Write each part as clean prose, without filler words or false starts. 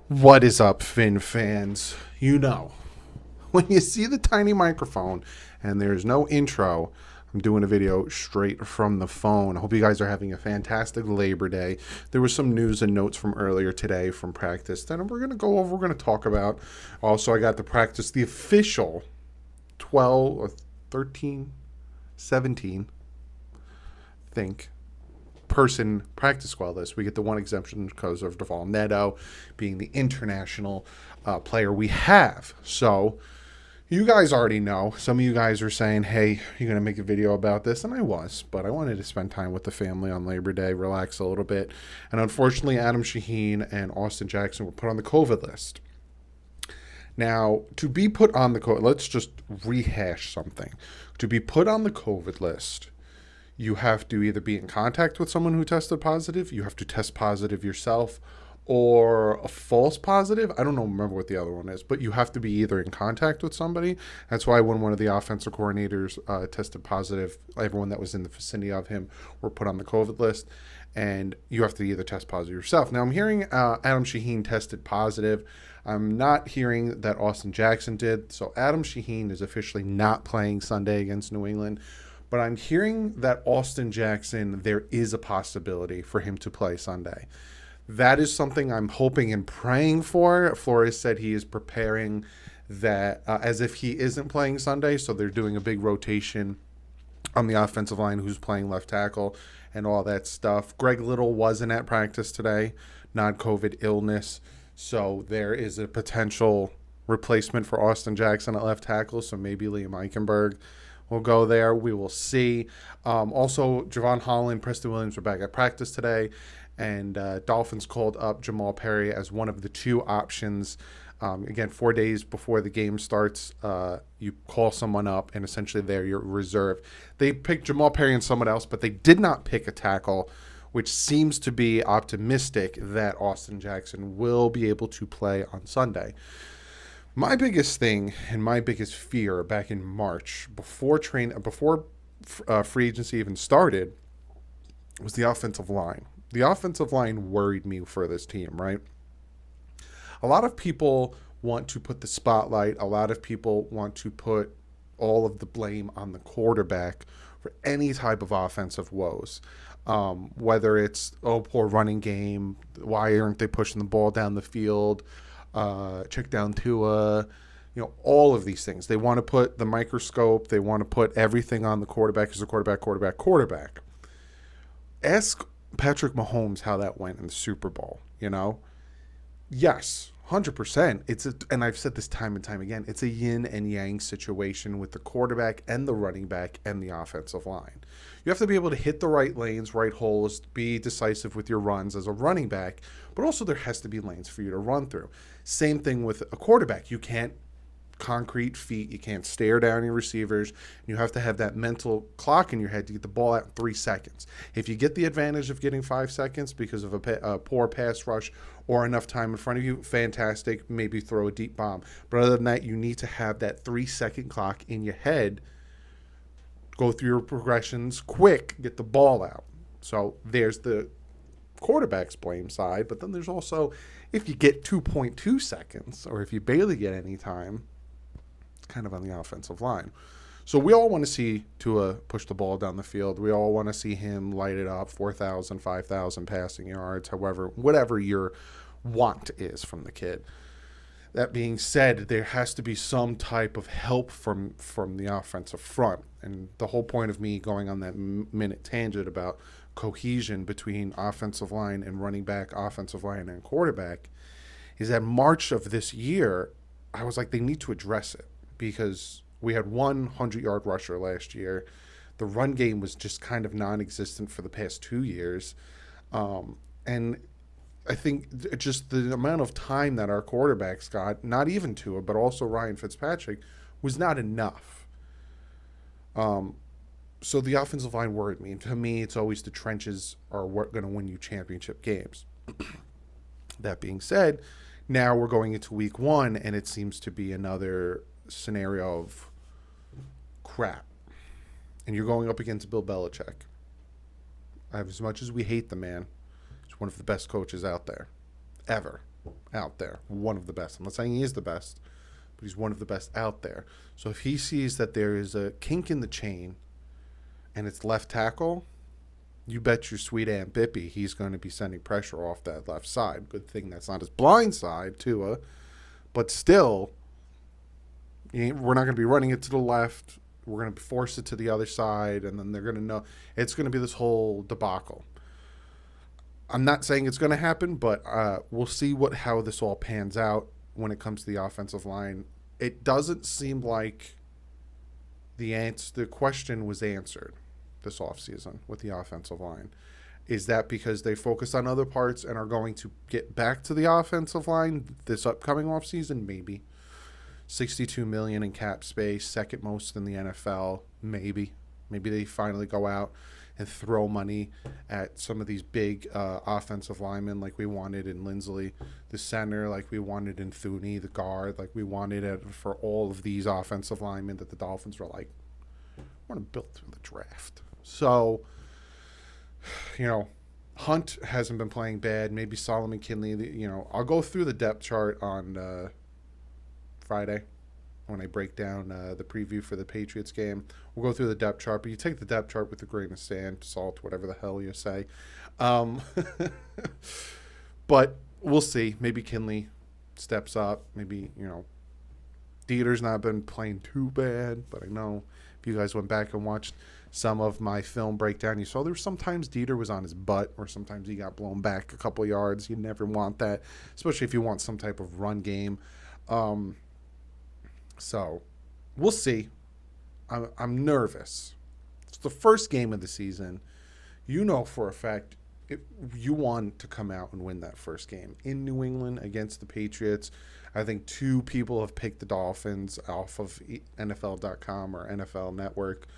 What is up, Finn fans? You know, when you see the tiny microphone and there's no intro, I'm doing a video straight from the phone. I hope you guys are having a fantastic Labor Day. There was some news and notes from earlier today from practice that we're going to go over, we're going to talk about. Also, I got to practice the official 12 or 13, 17, I think, person practice squad list. We get the one exemption because of Dolphins Neto being the international player we have. So you guys already know. Some of you guys are saying, hey, you're going to make a video about this. And I was, but I wanted to spend time with the family on Labor Day, relax a little bit. And unfortunately, Adam Shaheen and Austin Jackson were put on the COVID list. Now, to be put on the COVID, let's just rehash something. To be put on the COVID list, you have to either be in contact with someone who tested positive, you have to test positive yourself, or a false positive. I don't know, remember what the other one is, but you have to be either in contact with somebody. That's why when one of the offensive coordinators tested positive, everyone that was in the vicinity of him were put on the COVID list, and you have to either test positive yourself. Now, I'm hearing Adam Shaheen tested positive. I'm not hearing that Austin Jackson did, so Adam Shaheen is officially not playing Sunday against New England. But I'm hearing that Austin Jackson, there is a possibility for him to play Sunday. That is something I'm hoping and praying for. Flores said he is preparing that as if he isn't playing Sunday. So they're doing a big rotation on the offensive line, who's playing left tackle and all that stuff. Greg Little wasn't at practice today, non-COVID illness. So there is a potential replacement for Austin Jackson at left tackle. So maybe Liam Eichenberg will go there. We will see. Also, Javon Holland, Preston Williams were back at practice today, and Dolphins called up Jamal Perry as one of the two options. Again, 4 days before the game starts, you call someone up, and essentially they're your reserve. They picked Jamal Perry and someone else, but they did not pick a tackle, which seems to be optimistic that Austin Jackson will be able to play on Sunday. My biggest thing and my biggest fear back in March, before free agency even started, was the offensive line. The offensive line worried me for this team, right? A lot of people want to put the spotlight, a lot of people want to put all of the blame on the quarterback for any type of offensive woes. Whether it's, poor running game, why aren't they pushing the ball down the field, check down Tua, all of these things. They want to put the microscope. They want to put everything on the quarterback as a quarterback. Ask Patrick Mahomes how that went in the Super Bowl. Yes, 100%. And I've said this time and time again. It's a yin and yang situation with the quarterback and the running back and the offensive line. You have to be able to hit the right lanes, right holes, be decisive with your runs as a running back, but also there has to be lanes for you to run through. Same thing with a quarterback. You can't concrete feet. You can't stare down your receivers. You have to have that mental clock in your head to get the ball out in 3 seconds. If you get the advantage of getting 5 seconds because of a poor pass rush or enough time in front of you, fantastic. Maybe throw a deep bomb. But other than that, you need to have that 3-second clock in your head. Go through your progressions quick, get the ball out. So there's the quarterback's blame side, but then there's also, if you get 2.2 seconds or if you barely get any time, it's kind of on the offensive line. So we all want to see Tua push the ball down the field. We all want to see him light it up, 4,000, 5,000 passing yards, whatever your want is from the kid. That being said, there has to be some type of help from the offensive front. And the whole point of me going on that minute tangent about cohesion between offensive line and running back, offensive line and quarterback, is that March of this year, I was like, they need to address it because we had 100-yard rusher last year. The run game was just kind of non-existent for the past 2 years. And I think just the amount of time that our quarterbacks got, not even Tua, but also Ryan Fitzpatrick, was not enough. So the offensive line worried me. And to me, it's always the trenches are going to win you championship games. That being said, now we're going into week 1, and it seems to be another scenario of crap. And you're going up against Bill Belichick. As much as we hate the man, he's one of the best coaches out there, ever. out there. One of the best. I'm not saying he is the best, but he's one of the best out there. So if he sees that there is a kink in the chain and it's left tackle, you bet your sweet Aunt Bippy he's going to be sending pressure off that left side. Good thing that's not his blind side, Tua. But still, we're not going to be running it to the left. We're going to force it to the other side, and then they're going to know. It's going to be this whole debacle. I'm not saying it's going to happen, but we'll see how this all pans out when it comes to the offensive line. It doesn't seem like the question was answered this offseason with the offensive line. Is that because they focus on other parts and are going to get back to the offensive line this upcoming offseason? Maybe. $62 million in cap space, second most in the NFL. Maybe they finally go out and throw money at some of these big offensive linemen like we wanted in Lindsley, the center like we wanted in Thuney, the guard like we wanted it for all of these offensive linemen that the Dolphins were like, want to build through the draft. So, Hunt hasn't been playing bad. Maybe Solomon Kinley. I'll go through the depth chart on Friday when I break down the preview for the Patriots game. We'll go through the depth chart, but you take the depth chart with a grain of sand, salt, whatever the hell you say. But we'll see. Maybe Kinley steps up. Maybe, Dieter's not been playing too bad, but I know if you guys went back and watched some of my film breakdown, you saw there were sometimes Dieter was on his butt, or sometimes he got blown back a couple yards. You never want that, especially if you want some type of run game. So we'll see. I'm nervous. It's the first game of the season. For a fact you want to come out and win that first game in New England against the Patriots. I think 2 people have picked the Dolphins off of NFL.com or NFL Network.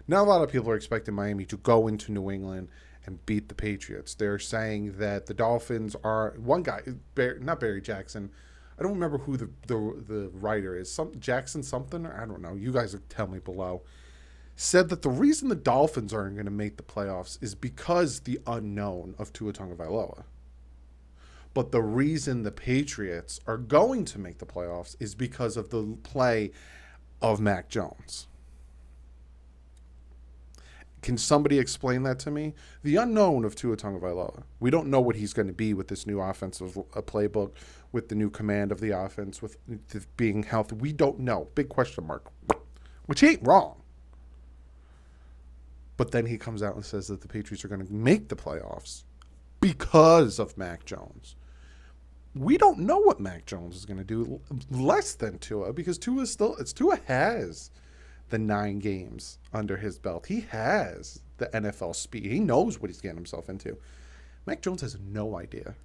Now a lot of people are expecting Miami to go into New England and beat the Patriots. They're saying that the Dolphins are one guy, not Barry Jackson. I don't remember who the writer is. Jackson something, or I don't know. You guys tell me below. Said that the reason the Dolphins aren't going to make the playoffs is because the unknown of Tua Tagovailoa. But the reason the Patriots are going to make the playoffs is because of the play of Mac Jones. Can somebody explain that to me? The unknown of Tua Tagovailoa. We don't know what he's going to be with this new offensive playbook, with the new command of the offense, with being healthy. We don't know. Big question mark. Which ain't wrong. But then he comes out and says that the Patriots are going to make the playoffs because of Mac Jones. We don't know what Mac Jones is going to do less than Tua, because Tua has the 9 games under his belt. He has the NFL speed. He knows what he's getting himself into. Mac Jones has no idea.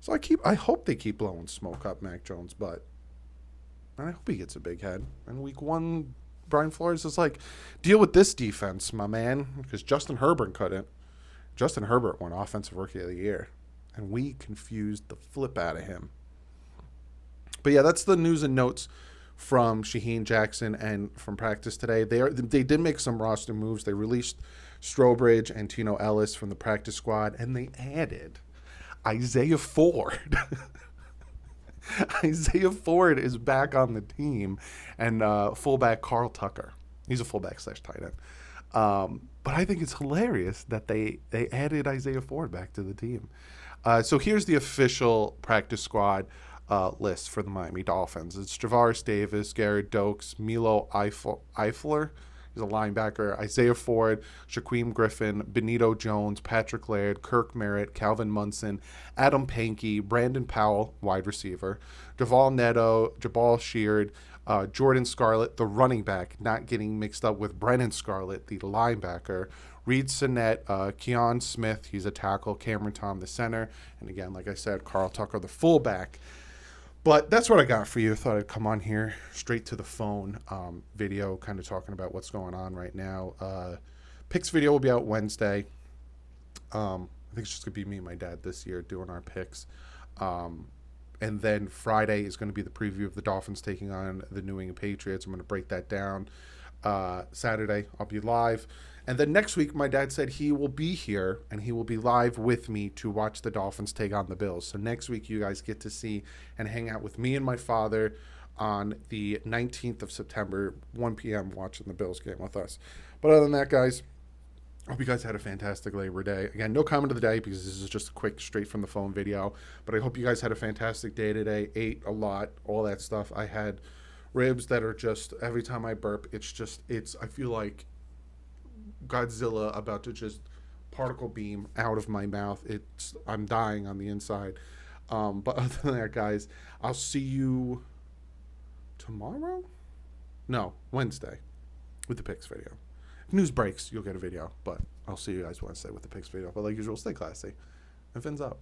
So I hope they keep blowing smoke up Mac Jones' butt. And I hope he gets a big head. And week 1, Brian Flores is like, deal with this defense, my man, because Justin Herbert couldn't. Justin Herbert won Offensive Rookie of the Year, and we confused the flip out of him. But yeah, that's the news and notes from Shaheen Jackson and from practice today. They did make some roster moves. They released Strobridge and Tino Ellis from the practice squad, and they added Isaiah Ford. Isaiah Ford is back on the team, and fullback Carl Tucker. He's a fullback / tight end. But I think it's hilarious that they added Isaiah Ford back to the team. So here's the official practice squad list for the Miami Dolphins. It's Javaris Davis, Garrett Dokes, Milo Eifler, he's a linebacker, Isaiah Ford, Shaquem Griffin, Benito Jones, Patrick Laird, Kirk Merritt, Calvin Munson, Adam Pankey, Brandon Powell, wide receiver, Javal Neto, Jabal Sheard, Jordan Scarlett, the running back, not getting mixed up with Brennan Scarlett, the linebacker, Reed Sinnett, Keon Smith, he's a tackle, Cameron Tom, the center, and again, like I said, Carl Tucker, the fullback. But that's what I got for you. I thought I'd come on here straight to the phone video, kind of talking about what's going on right now. Picks video will be out Wednesday. I think it's just going to be me and my dad this year doing our picks. And then Friday is going to be the preview of the Dolphins taking on the New England Patriots. I'm going to break that down. Saturday, I'll be live. And then next week, my dad said he will be here and he will be live with me to watch the Dolphins take on the Bills. So next week, you guys get to see and hang out with me and my father on the 19th of September, 1 p.m., watching the Bills game with us. But other than that, guys, I hope you guys had a fantastic Labor Day. Again, no comment of the day because this is just a quick, straight from the phone video. But I hope you guys had a fantastic day today. Ate a lot, all that stuff. I had ribs that are just, every time I burp, I feel like Godzilla about to just particle beam out of my mouth. I'm dying on the inside. But other than that, guys, I'll see you tomorrow? No, Wednesday with the picks video. If news breaks, you'll get a video, but I'll see you guys Wednesday with the picks video. But like usual, stay classy and fins up.